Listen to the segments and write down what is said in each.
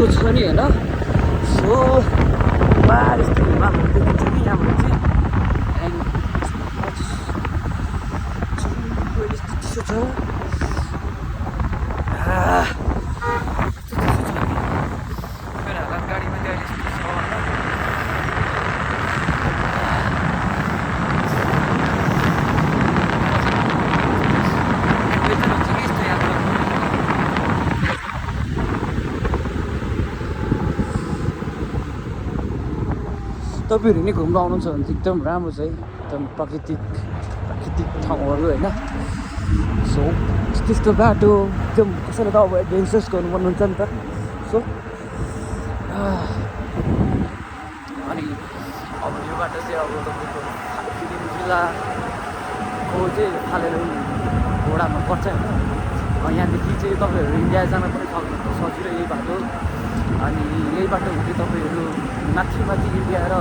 हिमालको छ नि होइन सो बार यस्तो हिमालहरू देखिन्छ कि यहाँबाट चाहिँ एन्ड यस्तो चिसो छ मेरो हालत गाडीमा चाहिँ अहिले यस्तो छ तपाईँहरू नि घुम्न आउनुहुन्छ भने चाहिँ एकदम राम्रो छ है एकदम प्राकृतिक ठाउँहरू होइन सो त्यस्तो बाटो एकदम कसैलाई त अब एडभेन्चर्स गर्नु मननुहुन्छ नि त सो अनि अब यो बाटो चाहिँ अब तपाईँको फिलिम जिल्लाको चाहिँ फालेर घोडामा पर्छ होइन यहाँदेखि चाहिँ तपाईँहरू इन्डिया जान पनि सक्नुहुन्छ सजिलो यही बाटो अनि यही बाटो हुँदै तपाईँहरू माथि इन्डिया र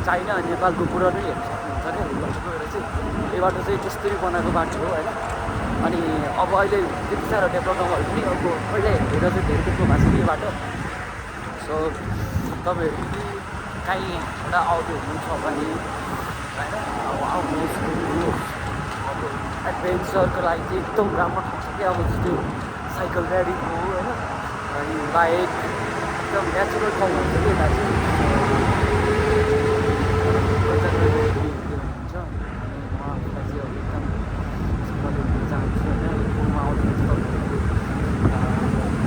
चाइना अनि नेपालको कुरा नै हेर्नु सक्नुहुन्छ अरे बाटो गएर चाहिँ यो बाटो चाहिँ त्यस्तै बनाएको बाटो हो होइन अनि अब अहिले त्यति साह्रो डेभलप नभए पनि अब पहिला हेरेर चाहिँ धेरै देख्नु भएको छ यो बाटो सो तपाईँहरू काहीँ एउटा आउनु हुनुहुन्छ भने होइन अब आउनुहोस् घुम्नुहोस् अब एडभेन्चरको लागि चाहिँ एकदम राम्रो ठाउँ छ कि अब जस्तो साइकल राइडिङ हो होइन अनि बाइक एकदम नेचुरल ठाउँ हुन्छ कि यता चाहिँ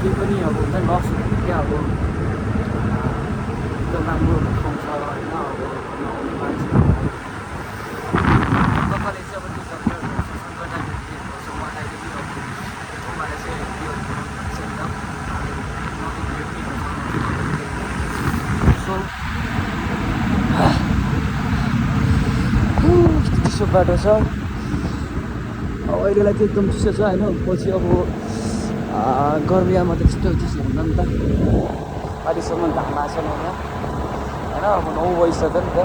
केही पनि अब हुन्छ नसुन्नु क्या अब एकदम राम्रो ठाउँ छ होइन अब आउने मान्छे तपाईँले चाहिँ अब त्यो जग्गाहरू सत्सङ्ग गर्दाखेरि उहाँलाई चाहिँ एकदम सो चिसो बाटो छ अब अहिलेलाई चाहिँ एकदम चिसो छ होइन पछि अब गर्मीमा त त्यस्तो चिसो हुँदैन नि त अहिलेसम्म घाम आएको छैन यहाँ होइन अब 9 बजिसक्यो नि त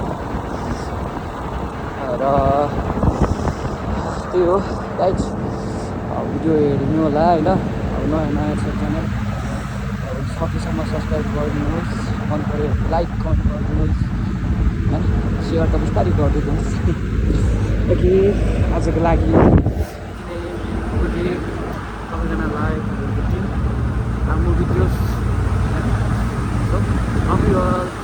र त्यही हो गाइज भिडियो हेर्नु होला होइन अब नयाँ छ च्यानल सकेसम्म सब्सक्राइब गरिदिनुहोस् मन पऱ्यो लाइक कमेन्ट गरिदिनुहोस् होइन सेयर त बिस्तारै गरिदिनुहोस् ओके आजको लागि सबैजनालाई हाम्रो भिडियोस होइन